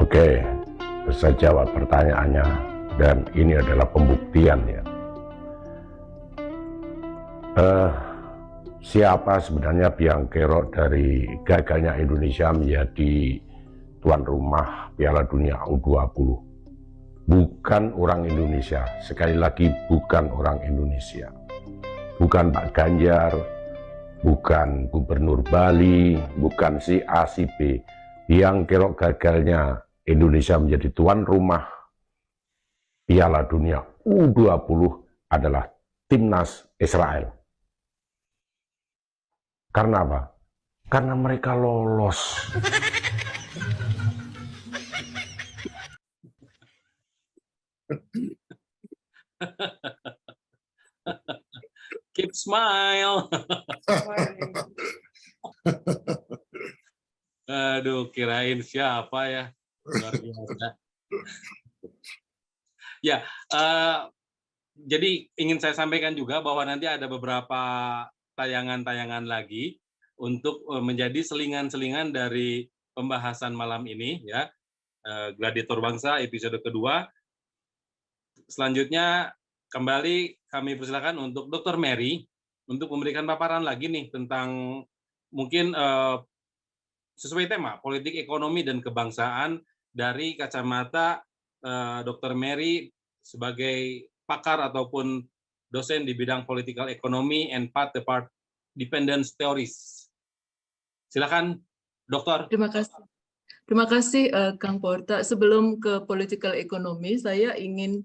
Oke, saya jawab pertanyaannya dan ini adalah pembuktian ya. Siapa sebenarnya biang kerok dari gagalnya Indonesia menjadi tuan rumah Piala Dunia U20? Bukan orang Indonesia, sekali lagi bukan orang Indonesia. Bukan Pak Ganjar, bukan Gubernur Bali, bukan si A, si B. Biang kerok gagalnya Indonesia menjadi tuan rumah Piala Dunia U20 adalah timnas Israel. Karena apa? Karena mereka lolos. Keep smile. Aduh, kirain siapa ya? Luar biasa. Ya, jadi ingin saya sampaikan juga bahwa nanti ada beberapa tayangan-tayangan lagi untuk menjadi selingan-selingan dari pembahasan malam ini, ya. Gladiator Bangsa episode kedua. Selanjutnya kembali kami persilakan untuk Dr. Mary untuk memberikan paparan lagi nih tentang mungkin sesuai tema politik ekonomi dan kebangsaan dari kacamata Dr. Mary sebagai pakar ataupun dosen di bidang political economy and part dependence theories. Silakan, Dokter. Terima kasih Kang Porta. Sebelum ke political economy, saya ingin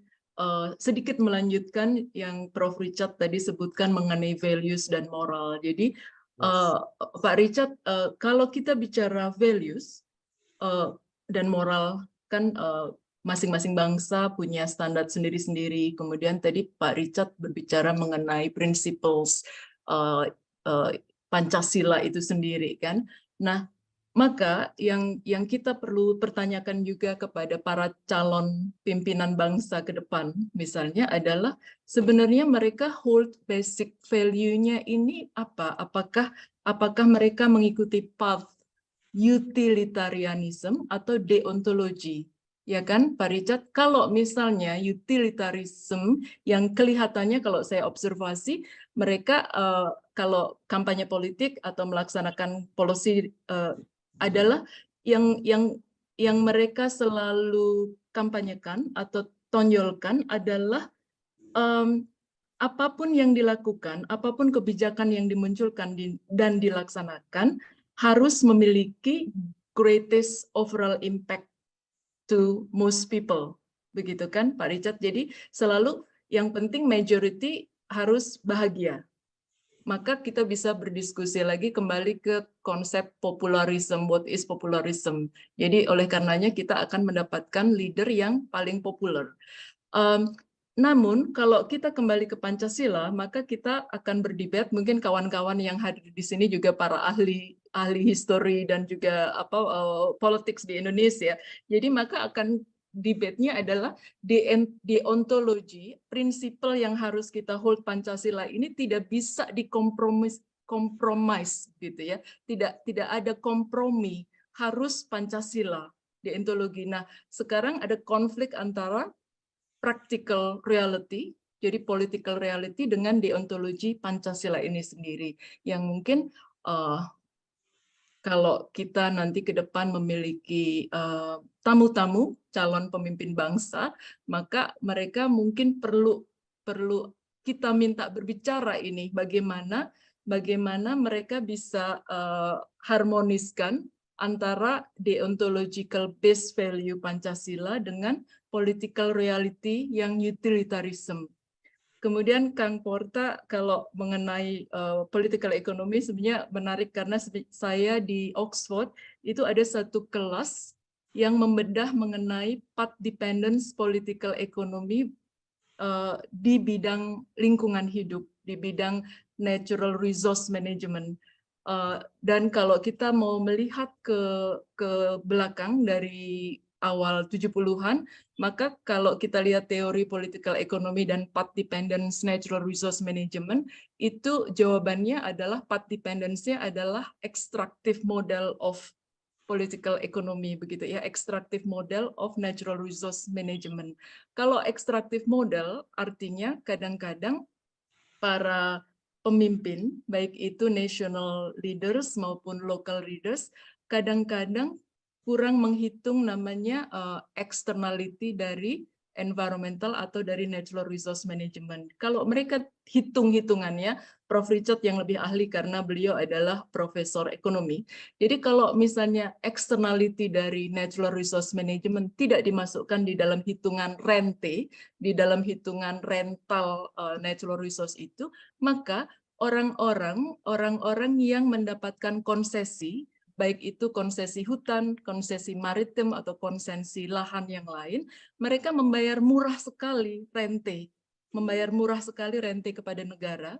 sedikit melanjutkan yang Prof. Richard tadi sebutkan mengenai values dan moral. Jadi Pak Richard, kalau kita bicara values dan moral, kan masing-masing bangsa punya standar sendiri-sendiri. Kemudian tadi Pak Richard berbicara mengenai principles Pancasila itu sendiri, kan. Nah, maka yang kita perlu pertanyakan juga kepada para calon pimpinan bangsa ke depan, misalnya adalah sebenarnya mereka hold basic value-nya ini apa? Apakah mereka mengikuti path utilitarianism atau deontologi? Ya kan, Pak Richard? Kalau misalnya utilitarism yang kelihatannya kalau saya observasi, mereka kalau kampanye politik atau melaksanakan policy adalah yang mereka selalu kampanyekan atau tonjolkan adalah apapun yang dilakukan, apapun kebijakan yang dimunculkan dan dilaksanakan harus memiliki greatest overall impact to most people, begitu kan Pak Richard? Jadi selalu yang penting majority harus bahagia. Maka kita bisa berdiskusi lagi kembali ke konsep popularism, what is popularism. Jadi oleh karenanya kita akan mendapatkan leader yang paling populer. Namun kalau kita kembali ke Pancasila, maka kita akan berdebat, mungkin kawan-kawan yang hadir di sini juga para ahli histori dan juga politics di Indonesia. Jadi maka akan debatnya adalah deontologi, prinsipal yang harus kita hold Pancasila ini tidak bisa dikompromis gitu ya. Tidak ada kompromi, harus Pancasila, deontologi. Nah, sekarang ada konflik antara practical reality, jadi political reality dengan deontologi Pancasila ini sendiri yang mungkin kalau kita nanti ke depan memiliki tamu-tamu calon pemimpin bangsa, maka mereka mungkin perlu kita minta berbicara ini bagaimana mereka bisa harmoniskan antara deontological base value Pancasila dengan political reality yang utilitarism. Kemudian Kang Porta, kalau mengenai political economy sebenarnya menarik karena saya di Oxford itu ada satu kelas yang membedah mengenai path dependence political economy di bidang lingkungan hidup, di bidang natural resource management. Dan kalau kita mau melihat ke belakang dari awal 70-an, maka kalau kita lihat teori political economy dan path dependence natural resource management, itu jawabannya adalah path dependence-nya adalah extractive model of political economy begitu ya, extractive model of natural resource management. Kalau extractive model artinya kadang-kadang para pemimpin, baik itu national leaders maupun local leaders, kadang-kadang kurang menghitung namanya externality dari environmental atau dari natural resource management. Kalau mereka hitung-hitungannya, Prof. Richard yang lebih ahli karena beliau adalah profesor ekonomi. Jadi kalau misalnya externality dari natural resource management tidak dimasukkan di dalam hitungan rente, di dalam hitungan rental natural resource itu, maka orang-orang yang mendapatkan konsesi, baik itu konsesi hutan, konsesi maritim, atau konsesi lahan yang lain, mereka membayar murah sekali rente kepada negara,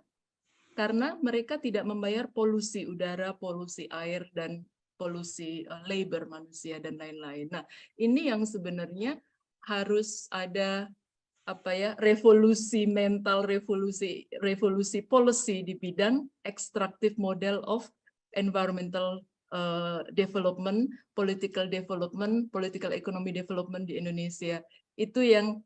karena mereka tidak membayar polusi udara, polusi air, dan polusi labor manusia, dan lain-lain. Nah, ini yang sebenarnya harus ada revolusi mental, revolusi policy di bidang extractive model of environmental development, political economy development di Indonesia. Itu yang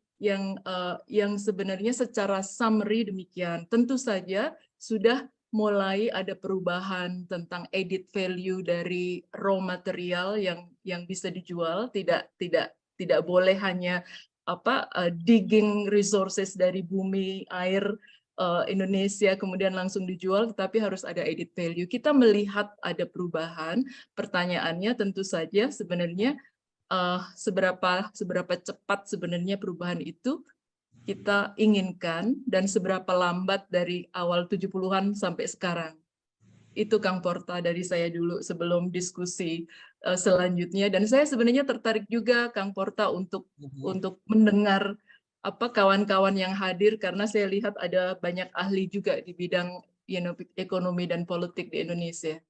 sebenarnya secara summary demikian. Tentu saja sudah mulai ada perubahan tentang added value dari raw material yang bisa dijual, tidak boleh hanya digging resources dari bumi, air Indonesia kemudian langsung dijual, tetapi harus ada added value. Kita melihat ada perubahan. Pertanyaannya tentu saja sebenarnya seberapa cepat sebenarnya perubahan itu kita inginkan dan seberapa lambat dari awal 70-an sampai sekarang. Itu Kang Porta dari saya dulu sebelum diskusi selanjutnya. Dan saya sebenarnya tertarik juga Kang Porta untuk mendengar kawan-kawan yang hadir, karena saya lihat ada banyak ahli juga di bidang ekonomi dan politik di Indonesia.